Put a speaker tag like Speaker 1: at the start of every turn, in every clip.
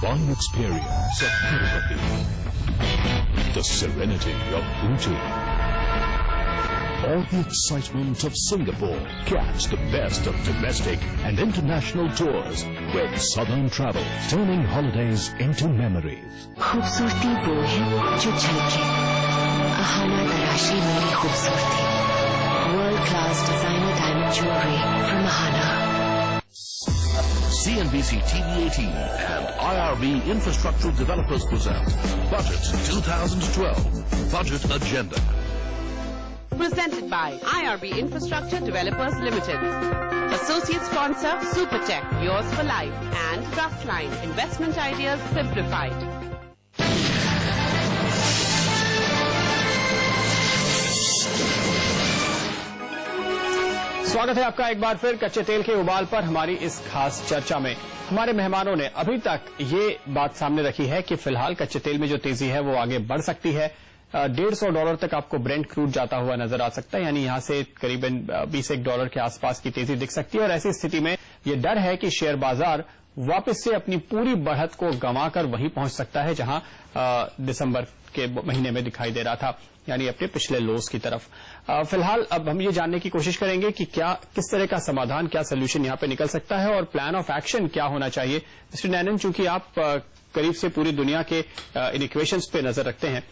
Speaker 1: divine experience of Tirupati, the serenity of Ooty, or the excitement of Singapore. Catch the best of domestic and international tours with Southern Travel, turning holidays into memories.
Speaker 2: खूबसूरती वो है जो झलके, अहाना तराशी मेरी खूबसूरती. World class designer diamond jewelry from Ahana.
Speaker 1: CNBC TV18 and IRB Infrastructure Developers present Budget 2012 Budget Agenda.
Speaker 3: Presented by IRB Infrastructure Developers Limited. Associate sponsor Supertech, yours for life, and Trustline, investment ideas simplified.
Speaker 4: स्वागत है आपका एक बार फिर कच्चे तेल के उबाल पर हमारी इस खास चर्चा में। हमारे मेहमानों ने अभी तक ये बात सामने रखी है कि फिलहाल कच्चे तेल में जो तेजी है वो आगे बढ़ सकती है। $150 तक आपको ब्रेंट क्रूड जाता हुआ नजर आ सकता है, यानी यहां से करीबन $21 के आसपास की तेजी दिख सकती है। और ऐसी स्थिति में ये डर है कि शेयर बाजार वापस से अपनी पूरी बढ़त को गंवाकर वहीं पहुंच सकता है जहां दिसंबर के महीने में दिखाई दे रहा था, यानी अपने पिछले लोस की तरफ। फिलहाल अब हम ये जानने की कोशिश करेंगे कि किस तरह का समाधान, क्या सोल्यूशन यहां पे निकल सकता है और प्लान ऑफ एक्शन क्या होना चाहिए। मिस्टर नैनन, चूंकि आप करीब से पूरी दुनिया के इन इक्वेशंस पे नजर रखते हैं,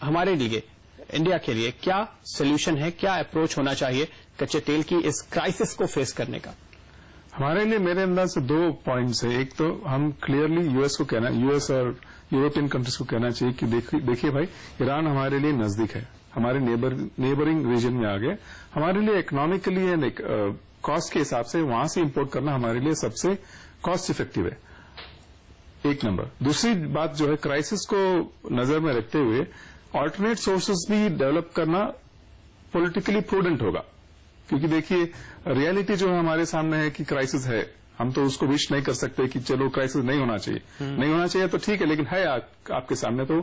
Speaker 4: हमारे लिए, इंडिया के लिए क्या सोल्यूशन है, क्या अप्रोच होना चाहिए कच्चे तेल की इस क्राइसिस को फेस करने का?
Speaker 5: हमारे लिए मेरे अंदाज से 2 पॉइंट्स है। एक तो हम क्लियरली यूएस और यूरोपियन कंट्रीज को कहना चाहिए कि देखिए भाई, ईरान हमारे लिए नजदीक है, हमारे नेबरिंग रीजन में आ गए। हमारे लिए इकोनॉमिकली एंड कॉस्ट के हिसाब से वहां से इंपोर्ट करना हमारे लिए सबसे कॉस्ट इफेक्टिव है, एक नंबर। दूसरी बात जो है, क्राइसिस को नजर में रखते हुए ऑल्टरनेट सोर्सेज भी डेवलप करना पॉलिटिकली प्रूडेंट होगा, क्योंकि देखिए रियलिटी जो हमारे सामने है कि क्राइसिस है, हम तो उसको विश नहीं कर सकते कि चलो क्राइसिस नहीं होना चाहिए, नहीं होना चाहिए तो ठीक है, लेकिन है आपके सामने तो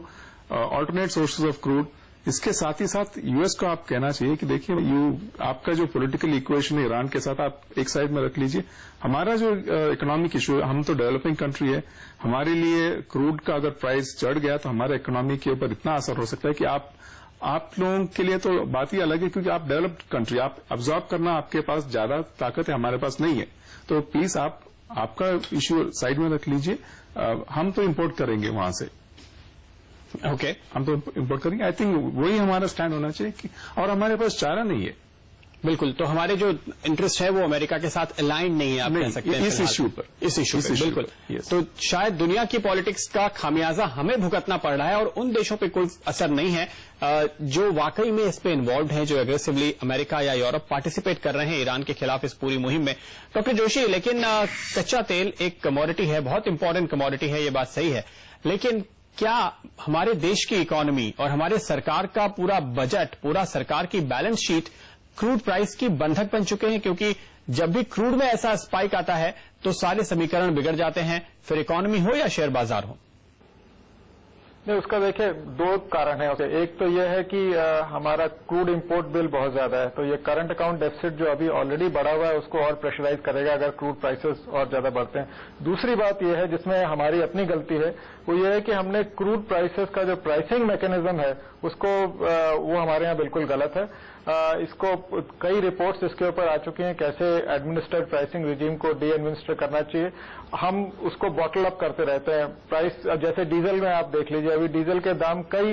Speaker 5: ऑल्टरनेट सोर्सेज ऑफ क्रूड। इसके साथ ही साथ यूएस को आप कहना चाहिए कि देखिए आपका जो पॉलिटिकल इक्वेशन है ईरान के साथ आप एक साइड में रख लीजिए। हमारा जो इकोनॉमिक इशू है, हम तो डेवलपिंग कंट्री है, हमारे लिए क्रूड का अगर प्राइस चढ़ गया तो हमारे इकोनॉमी के ऊपर इतना असर हो सकता है कि आप लोगों के लिए तो बात ही अलग है, क्योंकि आप डेवलप्ड कंट्री, आप अब्जॉर्ब करना आपके पास ज्यादा ताकत है, हमारे पास नहीं है। तो प्लीज आपका इश्यू साइड में रख लीजिए, हम तो इंपोर्ट करेंगे वहां से। ओके, हम तो इंपोर्ट करेंगे। आई थिंक वही हमारा स्टैंड होना चाहिए कि, और हमारे पास चारा नहीं है।
Speaker 4: बिल्कुल, तो हमारे जो इंटरेस्ट है वो अमेरिका के साथ अलाइंड नहीं है, आप कह सकते हैं
Speaker 5: इस इश्यू पर।
Speaker 4: बिल्कुल। तो शायद दुनिया की पॉलिटिक्स का खामियाजा हमें भुगतना पड़ रहा है और उन देशों पे कोई असर नहीं है जो वाकई में इस पे इन्वॉल्व हैं, जो एग्रेसिवली अमेरिका या यूरोप पार्टिसिपेट कर रहे हैं ईरान के खिलाफ इस पूरी मुहिम में। डॉक्टर जोशी, लेकिन कच्चा तेल एक कमोडिटी है, बहुत इंपॉर्टेंट कमोडिटी है, ये बात सही है, लेकिन क्या हमारे देश की इकोनॉमी और हमारे सरकार का पूरा बजट, पूरा सरकार की बैलेंस शीट क्रूड प्राइस की बंधक बन चुके हैं? क्योंकि जब भी क्रूड में ऐसा स्पाइक आता है तो सारे समीकरण बिगड़ जाते हैं, फिर इकोनॉमी हो या शेयर बाजार हो।
Speaker 6: नहीं, उसका देखिए 2 कारण है। एक तो यह है कि हमारा क्रूड इंपोर्ट बिल बहुत ज्यादा है, तो ये करंट अकाउंट डेफिसिट जो अभी ऑलरेडी बढ़ा हुआ है उसको और प्रेशराइज करेगा अगर क्रूड प्राइसेस और ज्यादा बढ़ते हैं। दूसरी बात यह है जिसमें हमारी अपनी गलती है, वो ये है कि हमने क्रूड प्राइसेस का जो प्राइसिंग मैकेनिज्म है उसको वो हमारे यहाँ बिल्कुल गलत है। इसको कई रिपोर्ट्स इसके ऊपर आ चुकी हैं, कैसे एडमिनिस्ट्रेड प्राइसिंग रिजीम को डी एडमिनिस्टर करना चाहिए। हम उसको बॉटल अप करते रहते हैं। प्राइस जैसे डीजल में आप देख लीजिए, अभी डीजल के दाम कई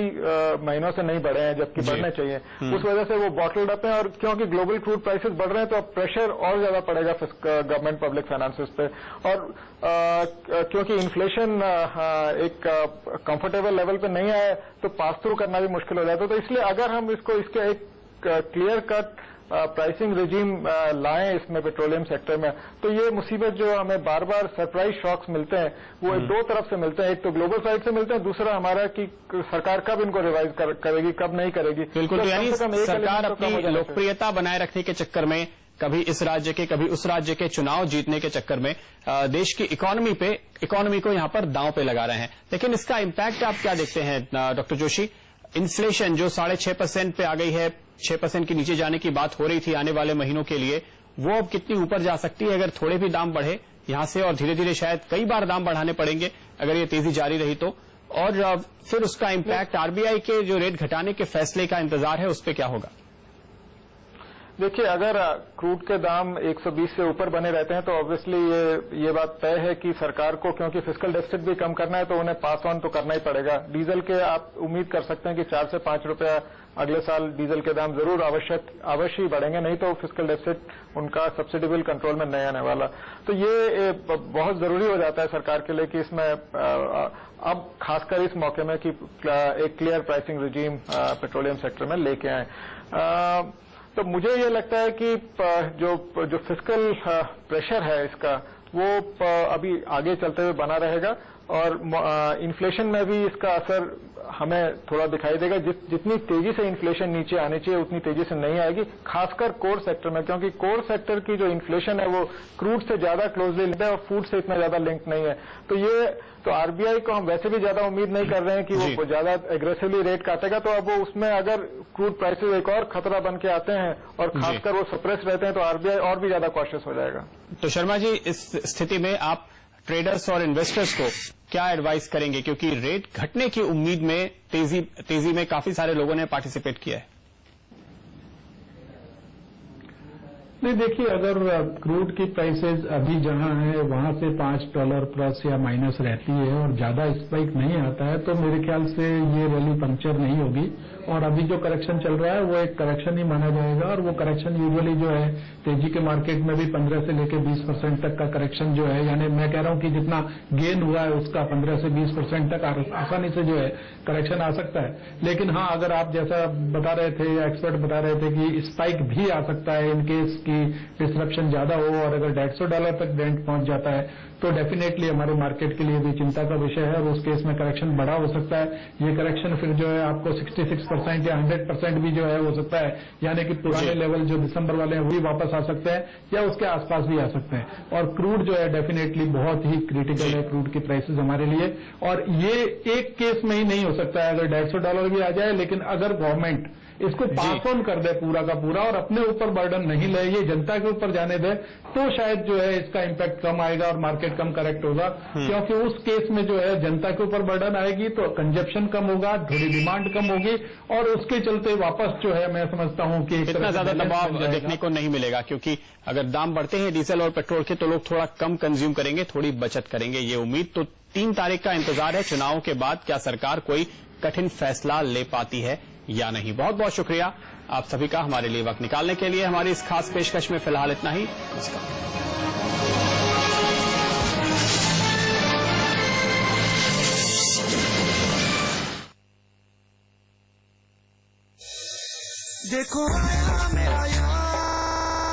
Speaker 6: महीनों से नहीं बढ़े हैं, जबकि बढ़ने चाहिए। उस वजह से वो बॉटल्ड अप है, और क्योंकि ग्लोबल क्रूड प्राइसेस बढ़ रहे हैं तो अब प्रेशर और ज्यादा पड़ेगा गवर्नमेंट पब्लिक फाइनेंसेस पे। और क्योंकि इन्फ्लेशन एक कंफर्टेबल लेवल पे नहीं आया तो पास थ्रू करना भी मुश्किल हो जाता है। तो इसलिए अगर हम इसके एक क्लियर कट प्राइसिंग रिजीम लाएं इसमें पेट्रोलियम सेक्टर में, तो ये मुसीबत जो हमें बार बार सरप्राइज शॉक्स मिलते हैं वो 2 तरफ से मिलते हैं। एक तो ग्लोबल साइड से मिलते हैं, दूसरा हमारा कि सरकार कब इनको रिवाइज करेगी, कब नहीं करेगी।
Speaker 4: बिल्कुल, तो यानी सरकार अपनी लोकप्रियता बनाए रखने के चक्कर में, कभी इस राज्य के कभी उस राज्य के चुनाव जीतने के चक्कर में देश की इकोनॉमी को यहां पर दांव पे लगा रहे हैं। लेकिन इसका इम्पैक्ट आप क्या देखते हैं डॉक्टर जोशी? इन्फ्लेशन जो 6.5% पे आ गई है, 6% के नीचे जाने की बात हो रही थी आने वाले महीनों के लिए, वो अब कितनी ऊपर जा सकती है अगर थोड़े भी दाम बढ़े, यहां से और धीरे धीरे शायद कई बार दाम बढ़ाने पड़ेंगे अगर ये तेजी जारी रही तो, और फिर उसका इम्पैक्ट आरबीआई के जो रेट घटाने के फैसले का इंतजार है उस पर क्या होगा?
Speaker 6: देखिए, अगर क्रूड के दाम 120 से ऊपर बने रहते हैं तो ऑब्वियसली ये बात तय है कि सरकार को, क्योंकि फिस्कल डेफिसिट भी कम करना है, तो उन्हें पास ऑन तो करना ही पड़ेगा। डीजल के आप उम्मीद कर सकते हैं कि 4 से 5 रुपया अगले साल डीजल के दाम जरूर अवश्य ही बढ़ेंगे, नहीं तो फिस्कल डेफिसिट उनका सब्सिडी बिल कंट्रोल में नहीं आने वाला। तो ये बहुत जरूरी हो जाता है सरकार के लिए कि इसमें अब खासकर इस मौके में कि एक clear pricing regime petroleum sector में लेके आए। तो मुझे ये लगता है कि जो फिस्कल प्रेशर है इसका वो अभी आगे चलते हुए बना रहेगा और इन्फ्लेशन में भी इसका असर हमें थोड़ा दिखाई देगा। जितनी तेजी से इन्फ्लेशन नीचे आनी चाहिए उतनी तेजी से नहीं आएगी, खासकर कोर सेक्टर में, क्योंकि कोर सेक्टर की जो इन्फ्लेशन है वो क्रूड से ज्यादा क्लोजली लिंक्ड है और फूड से इतना ज्यादा लिंक नहीं है। तो आरबीआई को हम वैसे भी ज्यादा उम्मीद नहीं कर रहे हैं कि वो ज्यादा एग्रेसिवली रेट काटेगा, तो अब वो उसमें अगर क्रूड प्राइसेस एक और खतरा बन के आते हैं और खासकर वो सप्रेस रहते हैं तो आरबीआई और भी ज्यादा कॉशियस हो जाएगा।
Speaker 4: तो शर्मा जी, इस स्थिति में आप ट्रेडर्स और इन्वेस्टर्स को क्या एडवाइस करेंगे, क्योंकि रेट घटने की उम्मीद में तेजी में काफी सारे लोगों ने पार्टिसिपेट किया है?
Speaker 7: नहीं, देखिए, अगर क्रूड की प्राइसेस अभी जहां है वहां से $5 प्लस या माइनस रहती है और ज्यादा स्पाइक नहीं आता है तो मेरे ख्याल से ये रैली पंक्चर नहीं होगी और अभी जो करेक्शन चल रहा है वो एक करेक्शन ही माना जाएगा और वो करेक्शन यूजुअली जो है तेजी के मार्केट में भी 15 से लेकर 20% तक का करेक्शन जो है, यानी मैं कह रहा हूं कि जितना गेन हुआ है उसका 15 से 20% तक आसानी से जो है करेक्शन आ सकता है। लेकिन हाँ, अगर आप जैसा बता रहे थे या एक्सपर्ट बता रहे थे कि स्पाइक भी आ सकता है इनकेस की डिस्ट्रप्शन ज्यादा हो और अगर $150 तक ब्रेंट पहुंच जाता है तो डेफिनेटली हमारे मार्केट के लिए भी चिंता का विषय है और उस केस में करेक्शन बड़ा हो सकता है। ये करेक्शन फिर जो है आपको 66% या 100% भी जो है हो सकता है, यानी कि पुराने लेवल जो दिसंबर वाले हैं वही वापस आ सकते हैं या उसके आसपास भी आ सकते हैं। और क्रूड जो है डेफिनेटली बहुत ही क्रिटिकल है क्रूड की प्राइसेस हमारे लिए, और ये एक केस में ही नहीं हो सकता है अगर $150 भी आ जाए, लेकिन अगर गवर्नमेंट इसको पास ऑन कर दे पूरा का पूरा और अपने ऊपर बर्डन नहीं ले, ये जनता के ऊपर जाने दे, तो शायद जो है इसका इम्पैक्ट कम आएगा और मार्केट कम करेक्ट होगा। क्योंकि उस केस में जो है जनता के ऊपर बर्डन आएगी तो कंजप्शन कम होगा, थोड़ी डिमांड कम होगी और उसके चलते वापस जो है मैं समझता हूं कि
Speaker 4: इतना ज्यादा दबाव देखने को नहीं मिलेगा, क्योंकि अगर दाम बढ़ते हैं डीजल और पेट्रोल के तो लोग थोड़ा कम कंज्यूम करेंगे, थोड़ी बचत करेंगे। ये उम्मीद तो 3 तारीख का इंतजार है, चुनाव के बाद क्या सरकार कोई कठिन फैसला ले पाती है या नहीं। बहुत बहुत शुक्रिया आप सभी का हमारे लिए वक्त निकालने के लिए। हमारी इस खास पेशकश में फिलहाल इतना ही। नमस्कार।
Speaker 8: देखो आया मेरा यार